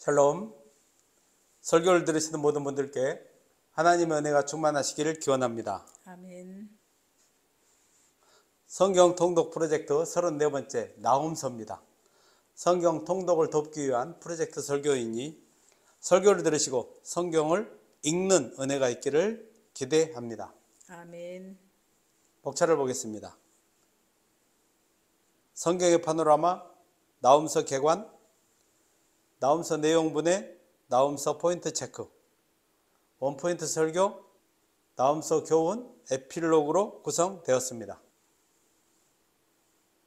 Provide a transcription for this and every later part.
샬롬. 설교를 들으시는 모든 분들께 하나님의 은혜가 충만하시기를 기원합니다. 아멘. 성경 통독 프로젝트 34번째 나훔서입니다. 성경 통독을 돕기 위한 프로젝트 설교이니 설교를 들으시고 성경을 읽는 은혜가 있기를 기대합니다. 아멘. 복차를 보겠습니다. 성경의 파노라마, 나훔서 개관, 나훔서 내용분해, 나훔서 포인트 체크, 원포인트 설교, 나훔서 교훈, 에필로그로 구성되었습니다.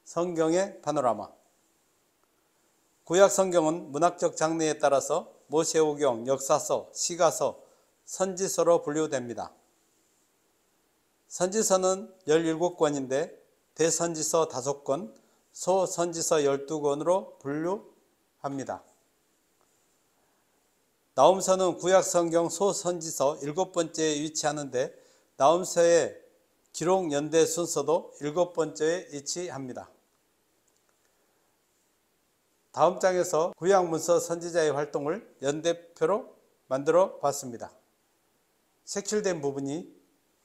성경의 파노라마. 구약 성경은 문학적 장르에 따라서 모세오경, 역사서, 시가서, 선지서로 분류됩니다. 선지서는 17권인데 대선지서 5권, 소선지서 12권으로 분류합니다. 나훔서는 구약 성경 소선지서 7번째에 위치하는데 나훔서의 기록 연대 순서도 7번째에 위치합니다. 다음 장에서 구약 문서 선지자의 활동을 연대표로 만들어 봤습니다. 색칠된 부분이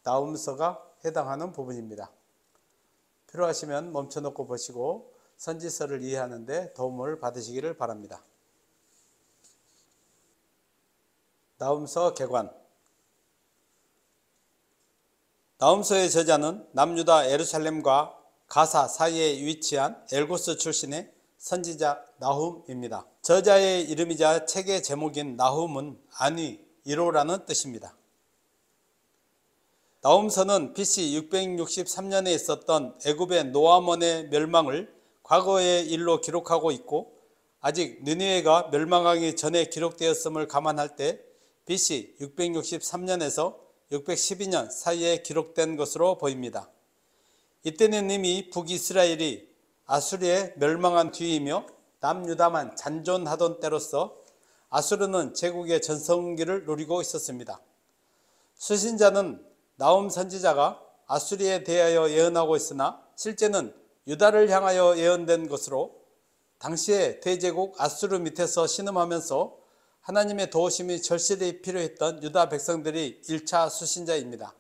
나훔서가 해당하는 부분입니다. 필요하시면 멈춰놓고 보시고 선지서를 이해하는 데 도움을 받으시기를 바랍니다. 나훔서 개관. 나훔서의 저자는 남유다 예루살렘과 가사 사이에 위치한 엘고스 출신의 선지자 나훔입니다. 저자의 이름이자 책의 제목인 나훔은 안위, 1호라는 뜻입니다. 나훔서는 BC 663년에 있었던 애굽의 노아몬의 멸망을 과거의 일로 기록하고 있고 아직 느니웨가 멸망하기 전에 기록되었음을 감안할 때 BC 663년에서 612년 사이에 기록된 것으로 보입니다. 이때는 이미 북이스라엘이 아수르에 멸망한 뒤이며 남유다만 잔존하던 때로서 아수르는 제국의 전성기를 누리고 있었습니다. 수신자는 나훔 선지자가 아수르에 대하여 예언하고 있으나 실제는 유다를 향하여 예언된 것으로 당시에 대제국 아수르 밑에서 신음하면서 하나님의 도우심이 절실히 필요했던 유다 백성들이 1차 수신자입니다.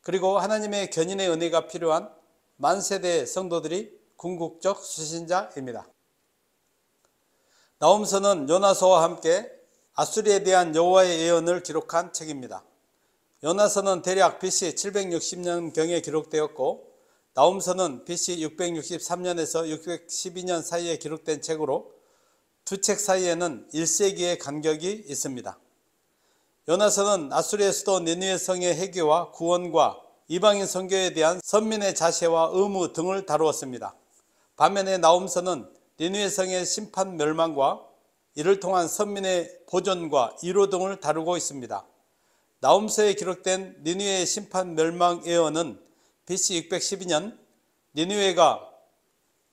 그리고 하나님의 견인의 은혜가 필요한 만세대의 성도들이 궁극적 수신자입니다. 나훔서는 요나서와 함께 아수르에 대한 여호와의 예언을 기록한 책입니다. 요나서는 대략 BC 760년경에 기록되었고 나훔서는 BC 663년에서 612년 사이에 기록된 책으로 두 책 사이에는 1세기의 간격이 있습니다. 요나서는 아수르의 수도 니느웨 성의 해계와 구원과 이방인 선교에 대한 선민의 자세와 의무 등을 다루었습니다. 반면에 나훔서는 니느웨 성의 심판 멸망과 이를 통한 선민의 보존과 이로 등을 다루고 있습니다. 나훔서에 기록된 니느웨의 심판 멸망 예언은 BC 612년 니느웨가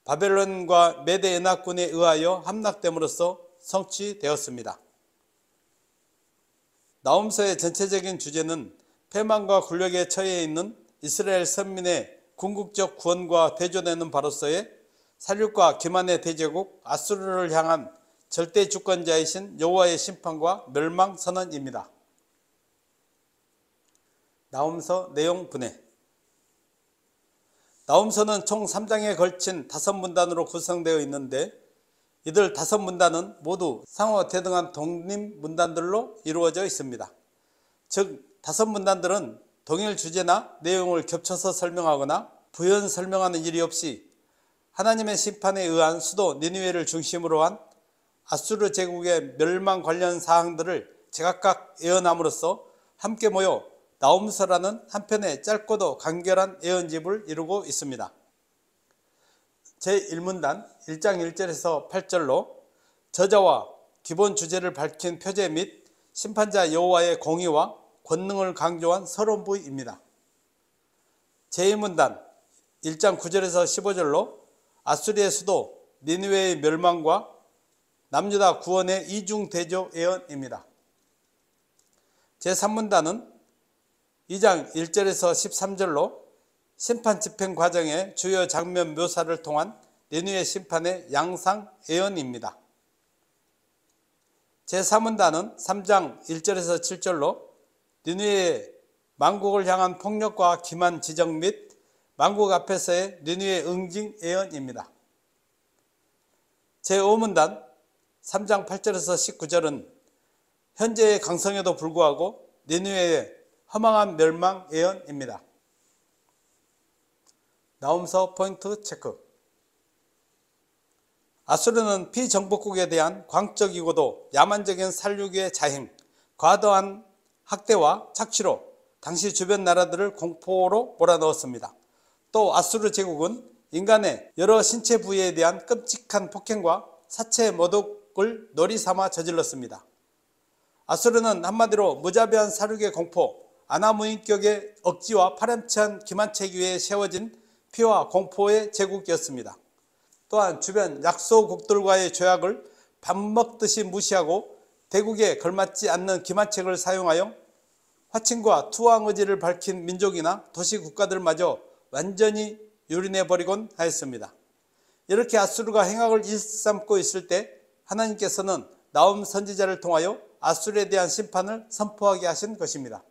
바벨론과 메데 엔합군에 의하여 함락됨으로써 성취되었습니다. 나훔서의 전체적인 주제는 패망과 굴욕에 처해 있는 이스라엘 선민의 궁극적 구원과 대조되는 바로서의 살육과 기만의 대제국 아수르를 향한 절대 주권자이신 여호와의 심판과 멸망 선언입니다. 나훔서 내용 분해. 나훔서는 총 3장에 걸친 5문단으로 구성되어 있는데 이들 5문단은 모두 상호대등한 독립문단들로 이루어져 있습니다. 즉 5문단들은 동일 주제나 내용을 겹쳐서 설명하거나 부연 설명하는 일이 없이 하나님의 심판에 의한 수도 니느웨를 중심으로 한 아수르 제국의 멸망 관련 사항들을 제각각 예언함으로써 함께 모여 나훔서라는 한편의 짧고도 간결한 예언집을 이루고 있습니다. 제1문단 1장 1절에서 8절로 저자와 기본 주제를 밝힌 표제 및 심판자 여호와의 공의와 권능을 강조한 서론부입니다. 제2문단 1장 9절에서 15절로 아수르의 수도 니느웨의 멸망과 남유다 구원의 이중대조 예언입니다. 제3문단은 2장 1절에서 13절로 심판 집행 과정의 주요 장면 묘사를 통한 니느웨 심판의 양상 예언입니다. 제3문단은 3장 1절에서 7절로 니느웨의 만국을 향한 폭력과 기만 지적 및 만국 앞에서의 니느웨 응징 예언입니다. 제5문단 3장 8절에서 19절은 현재의 강성에도 불구하고 니느웨의 허망한 멸망 예언입니다. 나훔서 포인트 체크. 아수르는 피정복국에 대한 광적이고도 야만적인 살육의 자행, 과도한 학대와 착취로 당시 주변 나라들을 공포로 몰아넣었습니다. 또 아수르 제국은 인간의 여러 신체 부위에 대한 끔찍한 폭행과 사체 모독을 놀이 삼아 저질렀습니다. 아수르는 한마디로 무자비한 살육의 공포, 아나무인격의 억지와 파렴치한 기만책 위에 세워진 피와 공포의 제국이었습니다. 또한 주변 약소국들과의 조약을 밥 먹듯이 무시하고 대국에 걸맞지 않는 기만책을 사용하여 화친과 투항 의지를 밝힌 민족이나 도시 국가들마저 완전히 유린해버리곤 하였습니다. 이렇게 아수르가 행악을 일삼고 있을 때 하나님께서는 나훔 선지자를 통하여 아수르에 대한 심판을 선포하게 하신 것입니다.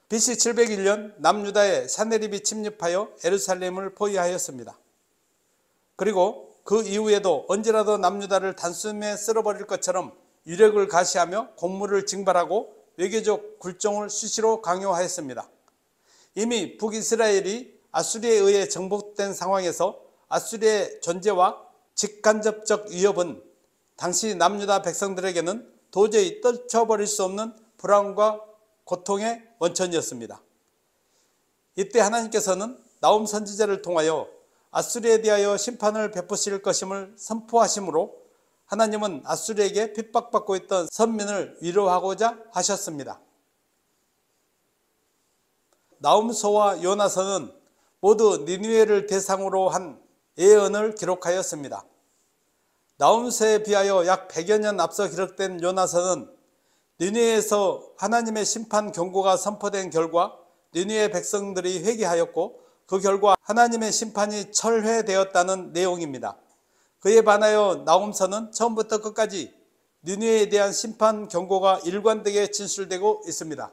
BC 701년 남유다의 사네립이 침입하여 예루살렘을 포위하였습니다. 그리고 그 이후에도 언제라도 남유다를 단숨에 쓸어버릴 것처럼 유력을 가시하며 공물을 징발하고 외교적 굴종을 수시로 강요하였습니다. 이미 북이스라엘이 아수리에 의해 정복된 상황에서 아수리의 존재와 직간접적 위협은 당시 남유다 백성들에게는 도저히 떨쳐버릴 수 없는 불안과 고통의 원천이었습니다. 이때 하나님께서는 나훔 선지자를 통하여 아수리에 대하여 심판을 베푸실 것임을 선포하심으로 하나님은 아수리에게 핍박받고 있던 선민을 위로하고자 하셨습니다. 나훔서와 요나서는 모두 니느웨를 대상으로 한 예언을 기록하였습니다. 나훔서에 비하여 약 100여 년 앞서 기록된 요나서는 니느웨에서 하나님의 심판 경고가 선포된 결과 니느웨 백성들이 회개하였고 그 결과 하나님의 심판이 철회되었다는 내용입니다. 그에 반하여 나훔서는 처음부터 끝까지 니느웨에 대한 심판 경고가 일관되게 진술되고 있습니다.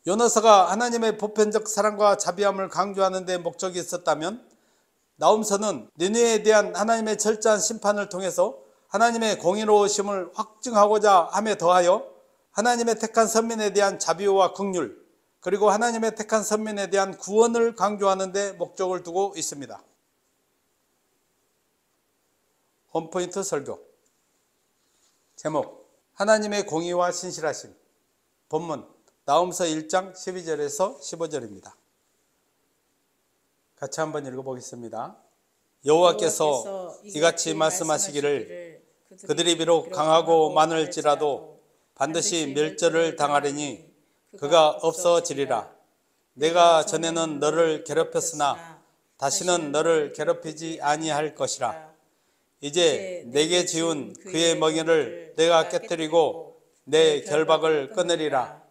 요나서가 하나님의 보편적 사랑과 자비함을 강조하는 데 목적이 있었다면 나훔서는 니느웨에 대한 하나님의 철저한 심판을 통해서 하나님의 공의로우심을 확증하고자 함에 더하여 하나님의 택한 선민에 대한 자비와 긍휼, 그리고 하나님의 택한 선민에 대한 구원을 강조하는 데 목적을 두고 있습니다. 원포인트 설교. 제목, 하나님의 공의와 신실하심. 본문 나훔서 1장 12절에서 15절입니다. 같이 한번 읽어보겠습니다. 여호와께서 이같이 말씀하시기를 그들이 비록 강하고 많을지라도 반드시 멸절을 당하리니 그가 없어지리라. 내가 전에는 너를 괴롭혔으나 다시는 너를 괴롭히지 아니할 것이라. 이제 내게 지운 그의 멍에를 내가 깨뜨리고 내 결박을 끊으리라.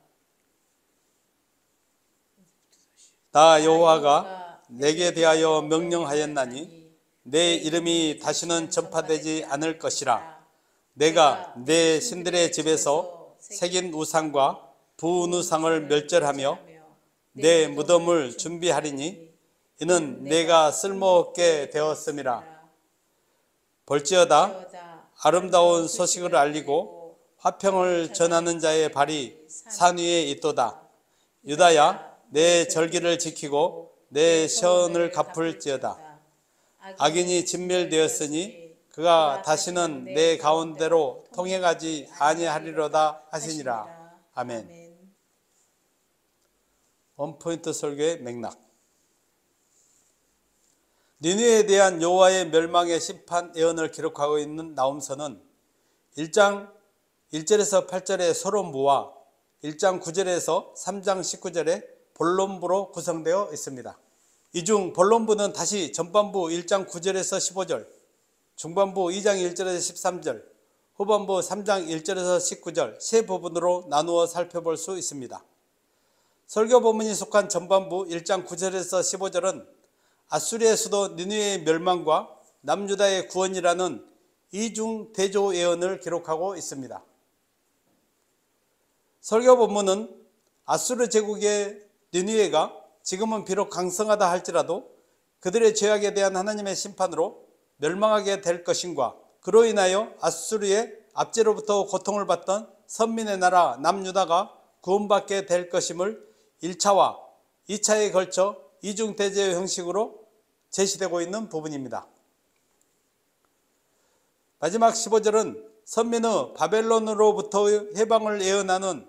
나 여호와가 내게 대하여 명령하였나니 내 이름이 다시는 전파되지 않을 것이라. 내가 내 신들의 집에서 새긴 우상과 부우상을 멸절하며 내 무덤을 준비하리니 이는 내가 쓸모없게 되었음이라. 볼지어다 아름다운 소식을 알리고 화평을 전하는 자의 발이 산 위에 있도다. 유다야, 내 절기를 지키고 내 세원을 갚을지어다. 악인이 진멸되었으니 그가 다시는 내 가운데로 통행하지 아니하리로다 하시니라. 아멘. 원포인트 설교의 맥락. 니느웨에 대한 여호와의 멸망의 심판 예언을 기록하고 있는 나훔서는 1장 1절에서 8절의 서론부와 1장 9절에서 3장 19절의 본론부로 구성되어 있습니다. 이 중 본론부는 다시 전반부 1장 9절에서 15절, 중반부 2장 1절에서 13절, 후반부 3장 1절에서 19절 세 부분으로 나누어 살펴볼 수 있습니다. 설교 본문이 속한 전반부 1장 9절에서 15절은 아수리의 수도 니느웨의 멸망과 남유다의 구원이라는 이중 대조 예언을 기록하고 있습니다. 설교 본문은 아수르 제국의 니느웨가 지금은 비록 강성하다 할지라도 그들의 죄악에 대한 하나님의 심판으로 멸망하게 될 것임과 그로 인하여 아수르의 압제로부터 고통을 받던 선민의 나라 남유다가 구원받게 될 것임을 1차와 2차에 걸쳐 이중대제 형식으로 제시되고 있는 부분입니다. 마지막 15절은 선민의 바벨론으로부터의 해방을 예언하는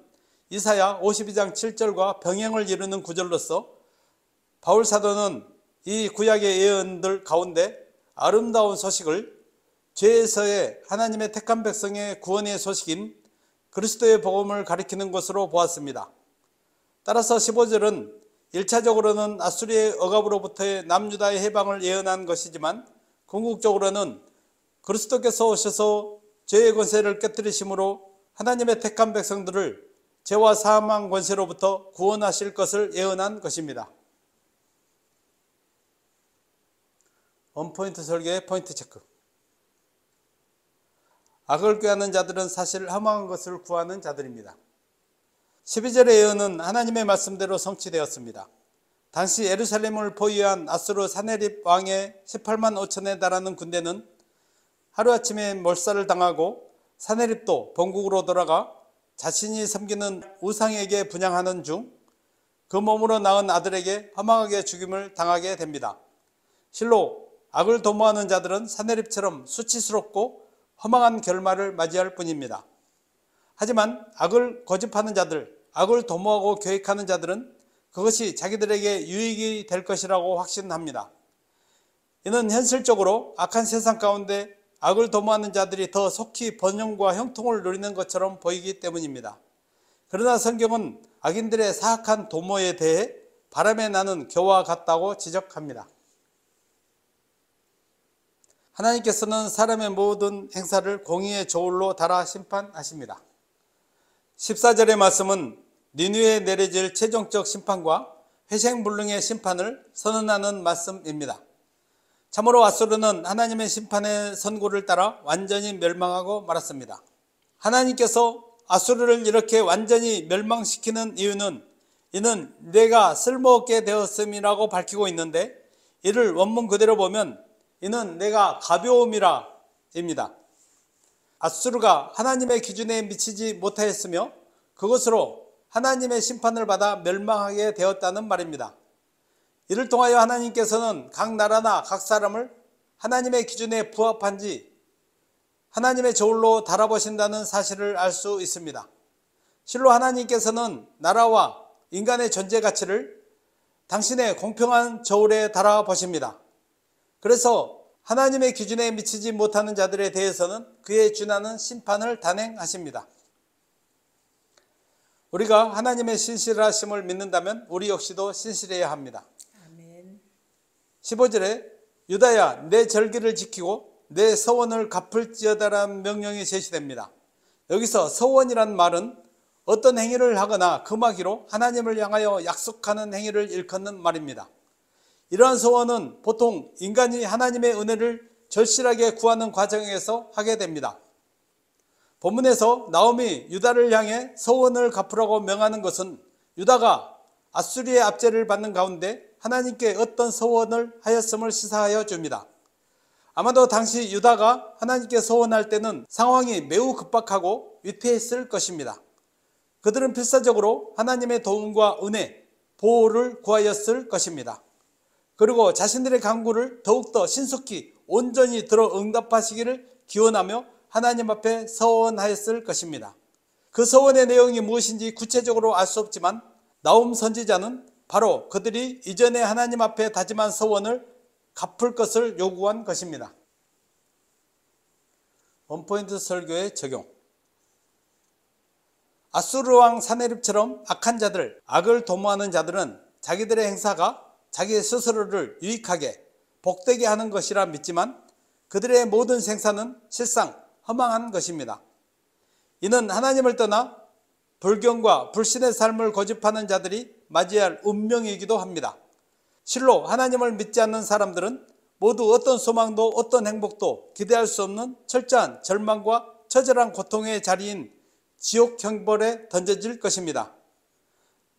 이사야 52장 7절과 병행을 이루는 구절로서 바울 사도는 이 구약의 예언들 가운데 아름다운 소식을 죄에서의 하나님의 택한 백성의 구원의 소식인 그리스도의 복음을 가리키는 것으로 보았습니다. 따라서 15절은 1차적으로는 아수리의 억압으로부터의 남유다의 해방을 예언한 것이지만 궁극적으로는 그리스도께서 오셔서 죄의 권세를 깨뜨리심으로 하나님의 택한 백성들을 죄와 사망 권세로부터 구원하실 것을 예언한 것입니다. 원포인트 설교의 포인트 체크. 악을 꾀하는 자들은 사실 허망한 것을 구하는 자들입니다. 12절의 예언은 하나님의 말씀대로 성취되었습니다. 당시 예루살렘을 포위한 아수르 사네립 왕의 18만 5천에 달하는 군대는 하루아침에 몰살을 당하고 사네립도 본국으로 돌아가 자신이 섬기는 우상에게 분향하는 중 그 몸으로 낳은 아들에게 허망하게 죽임을 당하게 됩니다. 실로 악을 도모하는 자들은 사네립처럼 수치스럽고 허망한 결말을 맞이할 뿐입니다. 하지만 악을 고집하는 자들, 악을 도모하고 계획하는 자들은 그것이 자기들에게 유익이 될 것이라고 확신합니다. 이는 현실적으로 악한 세상 가운데 악을 도모하는 자들이 더 속히 번영과 형통을 누리는 것처럼 보이기 때문입니다. 그러나 성경은 악인들의 사악한 도모에 대해 바람에 나는 겨와 같다고 지적합니다. 하나님께서는 사람의 모든 행사를 공의의 저울로 달아 심판하십니다. 14절의 말씀은 니느웨에 내려질 최종적 심판과 회생불능의 심판을 선언하는 말씀입니다. 참으로 아수르는 하나님의 심판의 선고를 따라 완전히 멸망하고 말았습니다. 하나님께서 아수르를 이렇게 완전히 멸망시키는 이유는 이는 내가 쓸모없게 되었음이라고 밝히고 있는데 이를 원문 그대로 보면 이는 내가 가벼움이라 입니다. 아수르가 하나님의 기준에 미치지 못하였으며 그것으로 하나님의 심판을 받아 멸망하게 되었다는 말입니다. 이를 통하여 하나님께서는 각 나라나 각 사람을 하나님의 기준에 부합한지 하나님의 저울로 달아보신다는 사실을 알 수 있습니다. 실로 하나님께서는 나라와 인간의 존재 가치를 당신의 공평한 저울에 달아보십니다. 그래서 하나님의 기준에 미치지 못하는 자들에 대해서는 그에 준하는 심판을 단행하십니다. 우리가 하나님의 신실하심을 믿는다면 우리 역시도 신실해야 합니다. 아멘. 15절에 유다야 내 절기를 지키고 내 서원을 갚을지어다라는 명령이 제시됩니다. 여기서 서원이란 말은 어떤 행위를 하거나 금하기로 하나님을 향하여 약속하는 행위를 일컫는 말입니다. 이러한 서원은 보통 인간이 하나님의 은혜를 절실하게 구하는 과정에서 하게 됩니다. 본문에서 나홈이 유다를 향해 서원을 갚으라고 명하는 것은 유다가 아수리의 압제를 받는 가운데 하나님께 어떤 서원을 하였음을 시사하여 줍니다. 아마도 당시 유다가 하나님께 서원할 때는 상황이 매우 급박하고 위태했을 것입니다. 그들은 필사적으로 하나님의 도움과 은혜, 보호를 구하였을 것입니다. 그리고 자신들의 간구를 더욱더 신속히 온전히 들어 응답하시기를 기원하며 하나님 앞에 서원하였을 것입니다. 그 서원의 내용이 무엇인지 구체적으로 알 수 없지만 나홈 선지자는 바로 그들이 이전에 하나님 앞에 다짐한 서원을 갚을 것을 요구한 것입니다. 원포인트 설교의 적용. 아수르 왕 사네립처럼 악한 자들, 악을 도모하는 자들은 자기들의 행사가 자기 스스로를 유익하게 복되게 하는 것이라 믿지만 그들의 모든 생사는 실상 허망한 것입니다. 이는 하나님을 떠나 불경과 불신의 삶을 고집하는 자들이 맞이할 운명이기도 합니다. 실로 하나님을 믿지 않는 사람들은 모두 어떤 소망도 어떤 행복도 기대할 수 없는 철저한 절망과 처절한 고통의 자리인 지옥 형벌에 던져질 것입니다.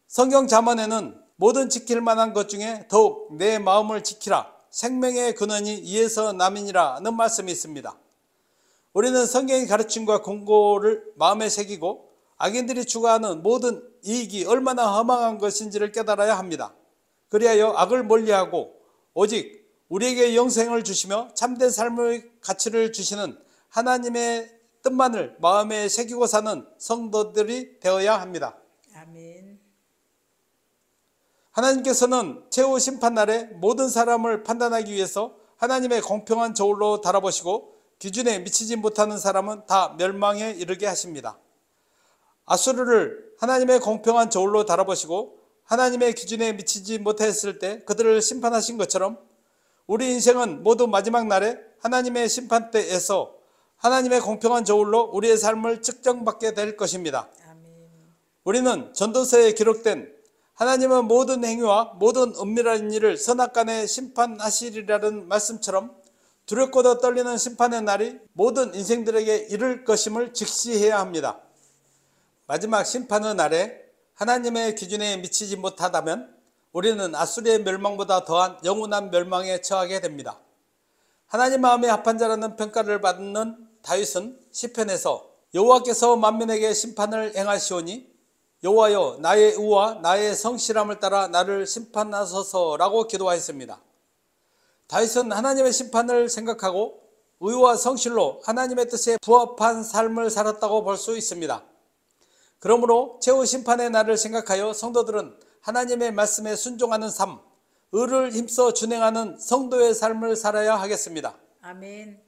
성경 잠언에는 모든 지킬 만한 것 중에 더욱 내 마음을 지키라, 생명의 근원이 이에서 남이니라는 말씀이 있습니다. 우리는 성경의 가르침과 공고를 마음에 새기고 악인들이 추구하는 모든 이익이 얼마나 허망한 것인지를 깨달아야 합니다. 그리하여 악을 멀리하고 오직 우리에게 영생을 주시며 참된 삶의 가치를 주시는 하나님의 뜻만을 마음에 새기고 사는 성도들이 되어야 합니다. 아멘. 하나님께서는 최후 심판날에 모든 사람을 판단하기 위해서 하나님의 공평한 저울로 달아보시고 기준에 미치지 못하는 사람은 다 멸망에 이르게 하십니다. 아수르를 하나님의 공평한 저울로 달아보시고 하나님의 기준에 미치지 못했을 때 그들을 심판하신 것처럼 우리 인생은 모두 마지막 날에 하나님의 심판대에서 하나님의 공평한 저울로 우리의 삶을 측정받게 될 것입니다. 아멘. 우리는 전도서에 기록된 하나님은 모든 행위와 모든 은밀한 일을 선악간에 심판하시리라는 말씀처럼 두렵고도 떨리는 심판의 날이 모든 인생들에게 이를 것임을 직시해야 합니다. 마지막 심판의 날에 하나님의 기준에 미치지 못하다면 우리는 아수르의 멸망보다 더한 영원한 멸망에 처하게 됩니다. 하나님 마음에 합한 자라는 평가를 받는 다윗은 시편에서 여호와께서 만민에게 심판을 행하시오니 여호와여 나의 의와 나의 성실함을 따라 나를 심판하소서라고 기도하였습니다. 다윗은 하나님의 심판을 생각하고 의와 성실로 하나님의 뜻에 부합한 삶을 살았다고 볼 수 있습니다. 그러므로 최후 심판의 날을 생각하여 성도들은 하나님의 말씀에 순종하는 삶, 의를 힘써 준행하는 성도의 삶을 살아야 하겠습니다. 아멘.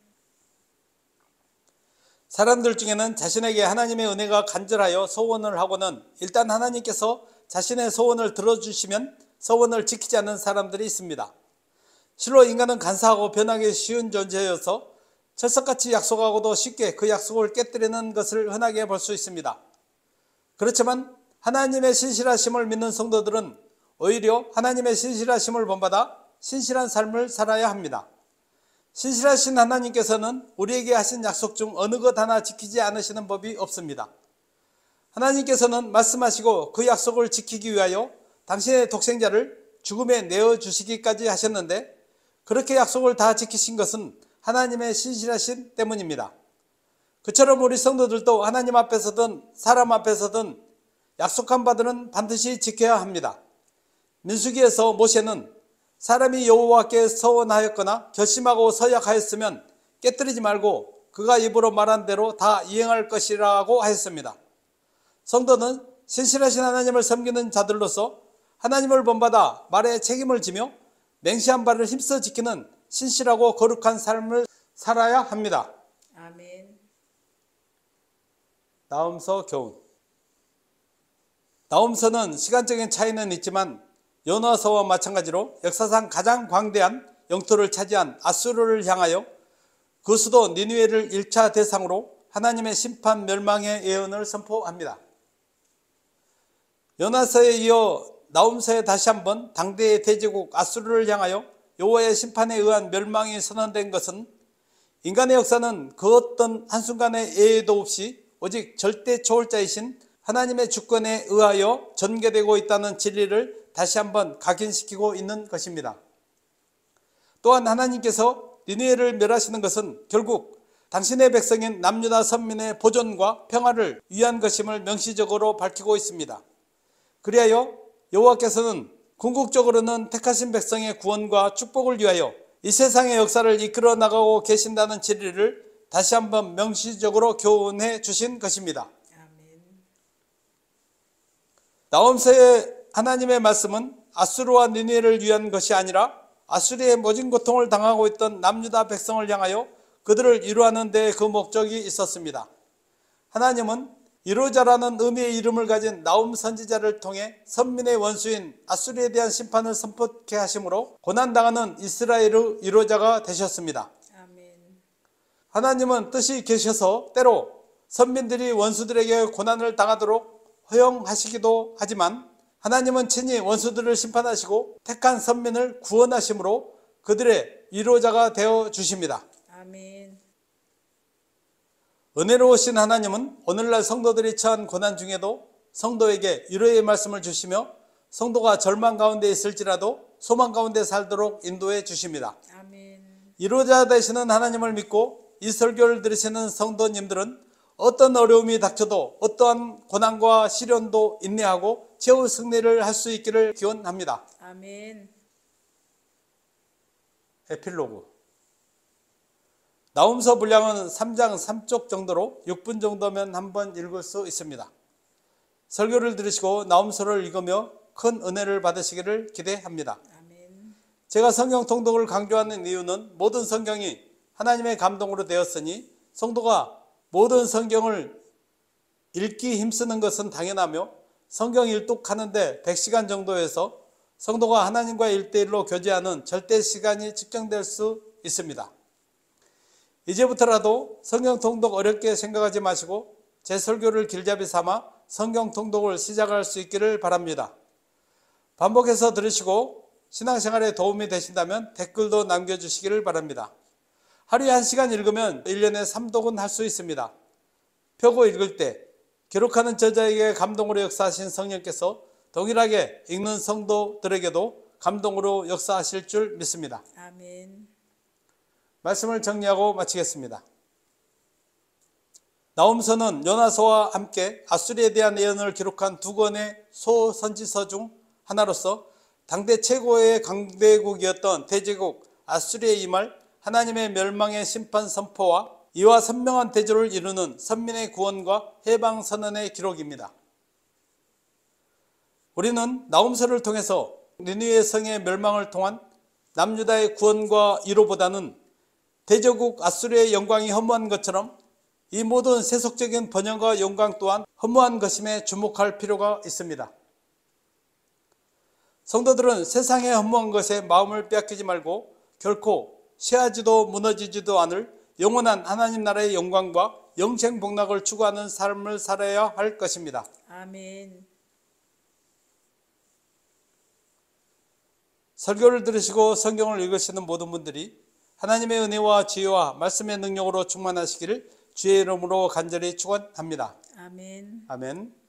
사람들 중에는 자신에게 하나님의 은혜가 간절하여 소원을 하고는 일단 하나님께서 자신의 소원을 들어주시면 소원을 지키지 않는 사람들이 있습니다. 실로 인간은 간사하고 변하기 쉬운 존재여서 철석같이 약속하고도 쉽게 그 약속을 깨뜨리는 것을 흔하게 볼 수 있습니다. 그렇지만 하나님의 신실하심을 믿는 성도들은 오히려 하나님의 신실하심을 본받아 신실한 삶을 살아야 합니다. 신실하신 하나님께서는 우리에게 하신 약속 중 어느 것 하나 지키지 않으시는 법이 없습니다. 하나님께서는 말씀하시고 그 약속을 지키기 위하여 당신의 독생자를 죽음에 내어주시기까지 하셨는데 그렇게 약속을 다 지키신 것은 하나님의 신실하신 때문입니다. 그처럼 우리 성도들도 하나님 앞에서든 사람 앞에서든 약속한 바들은 반드시 지켜야 합니다. 민수기에서 모세는 사람이 여호와께 서원하였거나 결심하고 서약하였으면 깨뜨리지 말고 그가 입으로 말한 대로 다 이행할 것이라고 하였습니다. 성도는 신실하신 하나님을 섬기는 자들로서 하나님을 본받아 말에 책임을 지며 맹세한 바를 힘써 지키는 신실하고 거룩한 삶을 살아야 합니다. 아멘. 나훔서 교훈. 나훔서는 시간적인 차이는 있지만 요나서와 마찬가지로 역사상 가장 광대한 영토를 차지한 아수르를 향하여 그 수도 니느웨를 1차 대상으로 하나님의 심판 멸망의 예언을 선포합니다. 요나서에 이어 나훔서에 다시 한번 당대의 대제국 아수르를 향하여 여호와의 심판에 의한 멸망이 선언된 것은 인간의 역사는 그 어떤 한순간의 예외도 없이 오직 절대 초월자이신 하나님의 주권에 의하여 전개되고 있다는 진리를 다시 한번 각인시키고 있는 것입니다. 또한 하나님께서 니느웨를 멸하시는 것은 결국 당신의 백성인 남유다 선민의 보존과 평화를 위한 것임을 명시적으로 밝히고 있습니다. 그리하여 여호와께서는 궁극적으로는 택하신 백성의 구원과 축복을 위하여 이 세상의 역사를 이끌어 나가고 계신다는 진리를 다시 한번 명시적으로 교훈해 주신 것입니다. 아멘. 나홈서의 하나님의 말씀은 아수르와 니느웨를 위한 것이 아니라 아수르의 모진 고통을 당하고 있던 남유다 백성을 향하여 그들을 위로하는 데 그 목적이 있었습니다. 하나님은 위로자라는 의미의 이름을 가진 나훔 선지자를 통해 선민의 원수인 아수르에 대한 심판을 선포케 하심으로 고난당하는 이스라엘의 위로자가 되셨습니다. 아멘. 하나님은 뜻이 계셔서 때로 선민들이 원수들에게 고난을 당하도록 허용하시기도 하지만 하나님은 친히 원수들을 심판하시고 택한 선민을 구원하심으로 그들의 위로자가 되어 주십니다. 아멘. 은혜로우신 하나님은 오늘날 성도들이 처한 고난 중에도 성도에게 위로의 말씀을 주시며 성도가 절망 가운데 있을지라도 소망 가운데 살도록 인도해 주십니다. 아멘. 위로자 되시는 하나님을 믿고 이 설교를 들으시는 성도님들은 어떤 어려움이 닥쳐도 어떠한 고난과 시련도 인내하고 최후 승리를 할 수 있기를 기원합니다. 아멘. 에필로그. 나홈서 분량은 3장 3쪽 정도로 6분 정도면 한번 읽을 수 있습니다. 설교를 들으시고 나홈서를 읽으며 큰 은혜를 받으시기를 기대합니다. 아멘. 제가 성경 통독을 강조하는 이유는 모든 성경이 하나님의 감동으로 되었으니 성도가 모든 성경을 읽기 힘쓰는 것은 당연하며 성경 일독하는데 100시간 정도에서 성도가 하나님과 1대1로 교제하는 절대 시간이 측정될 수 있습니다. 이제부터라도 성경 통독 어렵게 생각하지 마시고 제 설교를 길잡이 삼아 성경 통독을 시작할 수 있기를 바랍니다. 반복해서 들으시고 신앙생활에 도움이 되신다면 댓글도 남겨주시기를 바랍니다. 하루에 1시간 읽으면 1년에 3독은 할 수 있습니다. 펴고 읽을 때 기록하는 저자에게 감동으로 역사하신 성령께서 동일하게 읽는 성도들에게도 감동으로 역사하실 줄 믿습니다. 아멘. 말씀을 정리하고 마치겠습니다. 나홈서는 요나서와 함께 아수리에 대한 예언을 기록한 두 권의 소선지서 중 하나로서 당대 최고의 강대국이었던 대제국 아수리에 임할 하나님의 멸망의 심판 선포와 이와 선명한 대조를 이루는 선민의 구원과 해방 선언의 기록입니다. 우리는 나홈서를 통해서 니느웨 성의 멸망을 통한 남유다의 구원과 위로보다는 대제국 아수리의 영광이 허무한 것처럼 이 모든 세속적인 번영과 영광 또한 허무한 것임에 주목할 필요가 있습니다. 성도들은 세상의 허무한 것에 마음을 빼앗기지 말고 결코 쇠하지도 무너지지도 않을 영원한 하나님 나라의 영광과 영생 복락을 추구하는 삶을 살아야 할 것입니다. 아멘. 설교를 들으시고 성경을 읽으시는 모든 분들이 하나님의 은혜와 지혜와 말씀의 능력으로 충만하시기를 주의 이름으로 간절히 축원합니다. 아멘. 아멘.